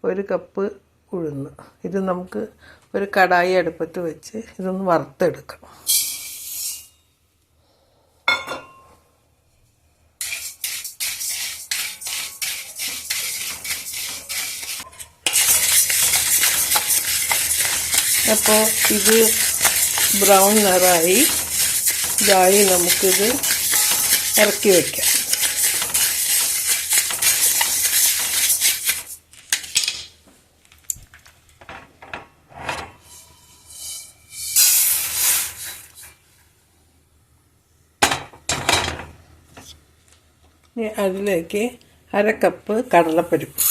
1 cup ഉഴുന്ന്. ഇത് നമുക്ക് ഒരു കടായി അടുപ്പത്ത് വെച്ച് ഇതൊന്ന് വറുത്തെടുക്കണം. അപ്പോൾ ഇത് ബ്രൗൺ നിറമായി ഇതായി നമുക്കിത് ഇറക്കി വയ്ക്കാം. ഇനി അതിലേക്ക് 1/2 കപ്പ് കടലപ്പരിപ്പ്,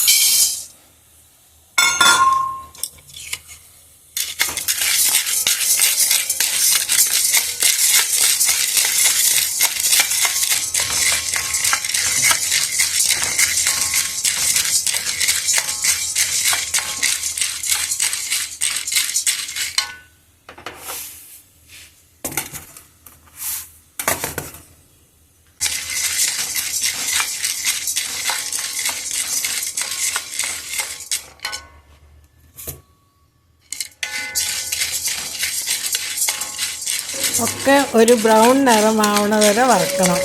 ഒക്കെ ഒരു ബ്രൗൺ നിറമാവണ വരെ വറക്കണം.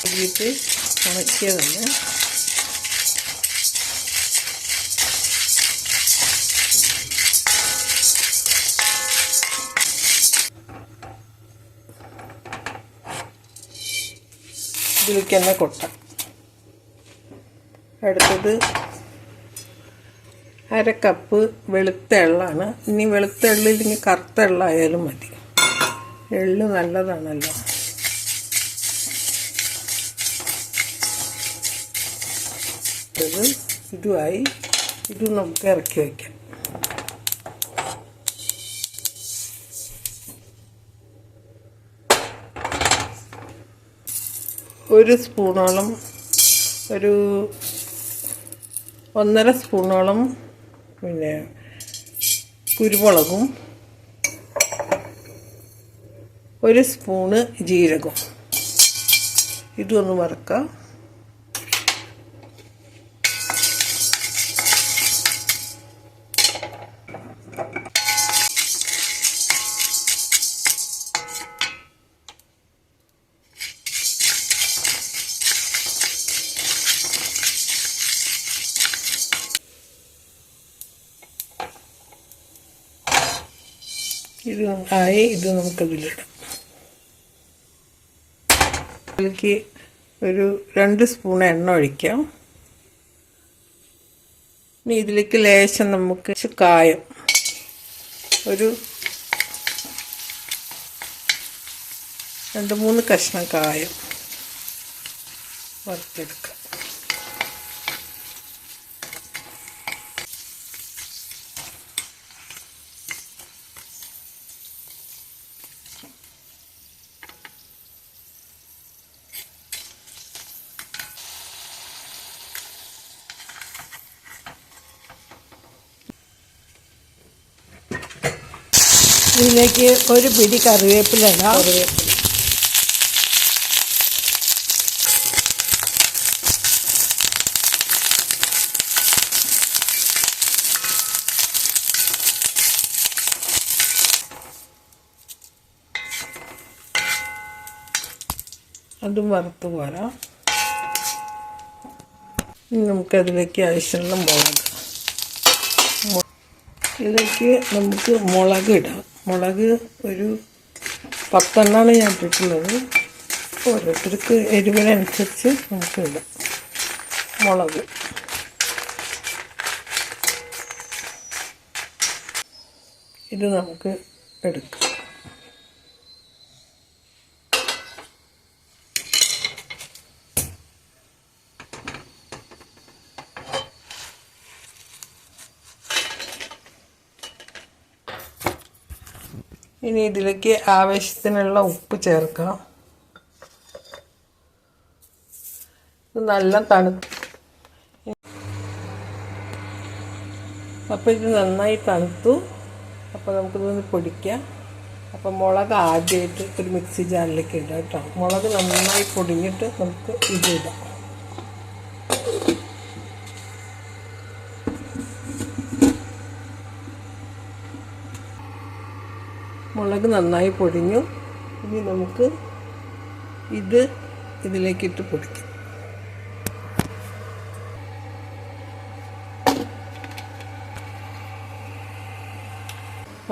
ഇതിലേക്ക് ഉണക്കിയതാണ്. ഇതിലേക്ക് തന്നെ കൊട്ടാം. അടുത്തത് 1/2 കപ്പ് വെളുത്ത എള്ളാണ്. ഇനി വെളുത്ത എള്ളില്ലെങ്കിൽ കറുത്ത എള്ളായാലും മതി. എള്ള് നല്ലതാണല്ലോ. ഇതുമായി ഇത് നമുക്ക് ഇറക്കി വയ്ക്കാം. ഒരു സ്പൂണോളം, ഒരു 1.5 സ്പൂണോളം പിന്നെ കുരുമുളകും, 1 സ്പൂണ് ജീരകം, ഇതൊന്ന് വറുക്കാം. ഇത് ആയി. ഇത് നമുക്കതിലിടാം. അതിലേക്ക് ഒരു 2 സ്പൂൺ എണ്ണ ഒഴിക്കാം. ഇനി ഇതിലേക്ക് ലേശം നമുക്ക് കായം, ഒരു 2-3 കഷ്ണം കായം വറുത്തെടുക്കാം. ഇതിലേക്ക് ഒരു പിടി കറിവേപ്പില ഇടാം. അതും വറുത്ത് പോരാം. ഇനി നമുക്കതിലേക്ക് ആവശ്യമുള്ള മുളക്, ഇതിലേക്ക് നമുക്ക് മുളക് ഇടാം. മുളക് ഒരു 10 ഞാൻ ഇട്ടിട്ടുള്ളത്. ഓരോരുത്തർക്ക് എരിവിനനുസരിച്ച് നമുക്ക് ഇടാം മുളക്. ഇത് നമുക്ക് എടുക്കാം. ഇനി ഇതിലേക്ക് ആവശ്യത്തിനുള്ള ഉപ്പ് ചേർക്കാം. ഇത് നല്ല അപ്പോൾ ഇത് നന്നായി തണുത്തു. അപ്പോൾ നമുക്കിതൊന്ന് പൊടിക്കാം. അപ്പം മുളക് ആദ്യമായിട്ട് ഒരു മിക്സി ജാറിലേക്ക് ഇടാം കേട്ടോ. മുളക് നന്നായി പൊടിഞ്ഞിട്ട് നമുക്ക് ഇത് ഇടാം. മുളക് നന്നായി പൊടിഞ്ഞു. ഇനി നമുക്ക് ഇതിലേക്കിട്ട് പൊടിക്കാം.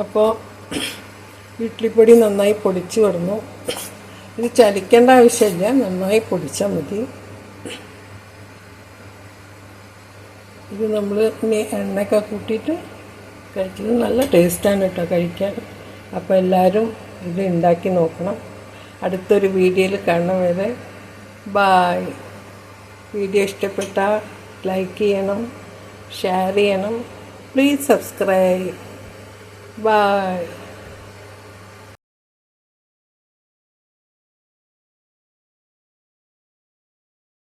അപ്പോൾ ഇഡ്ഡലിപ്പൊടി നന്നായി പൊടിച്ച് വരുന്നു. ഇത് ചലിക്കേണ്ട ആവശ്യമില്ല, നന്നായി പൊടിച്ചാൽ മതി. ഇത് നമ്മൾ ഇനി എണ്ണയൊക്കെ കൂട്ടിയിട്ട് കഴിക്കുന്നത് നല്ല ടേസ്റ്റാണ് കേട്ടോ കഴിക്കാൻ. അപ്പോൾ എല്ലാവരും ഇത് ഉണ്ടാക്കി നോക്കണം. അടുത്തൊരു വീഡിയോയിൽ കാണുന്ന വരെ ബായ്. വീഡിയോ ഇഷ്ടപ്പെട്ടാൽ ലൈക്ക് ചെയ്യണം, ഷെയർ ചെയ്യണം, പ്ലീസ് സബ്സ്ക്രൈബ്. Bye.